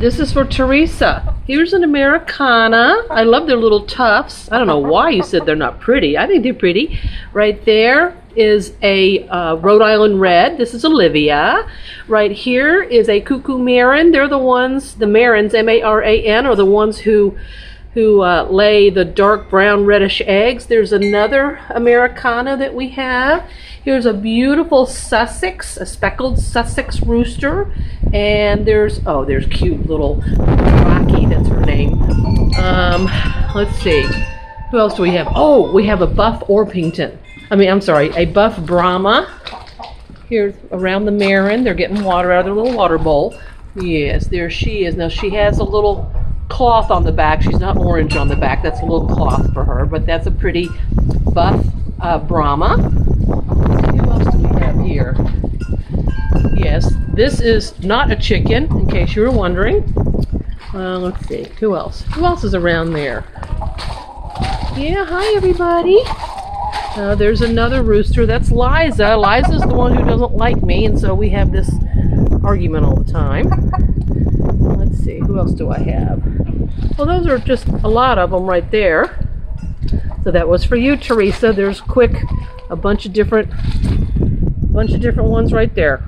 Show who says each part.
Speaker 1: This is for Teresa. Here's an Americana. I love their little tufts. I don't know why you said they're not pretty. I think they're pretty. Right there is a Rhode Island Red. This is Olivia. Right here is a Cuckoo Marin. They're the ones, the Marins, M-A-R-A-N, are the ones who lay the dark brown reddish eggs. There's another Americana that we have. Here's a beautiful Sussex, a speckled Sussex rooster. And there's cute little Rocky, that's her name. Let's see. Who else do we have? Oh, we have a Buff Orpington. A Buff Brahma. Here's around the Marin. They're getting water out of their little water bowl. Yes, there she is. Now she has a little cloth on the back. She's not orange on the back. That's a little cloth for her, but that's a pretty Buff Brahma. Who else do we have here? Yes, this is not a chicken, in case you were wondering. Let's see, who else? Who else is around there? Yeah, hi everybody. There's another rooster. That's Liza. Liza's the one who doesn't like me, and so we have this argument all the time. Let's see, who else do I have? Well, those are just a lot of them right there. So that was for you, Teresa. There's a bunch of different ones right there.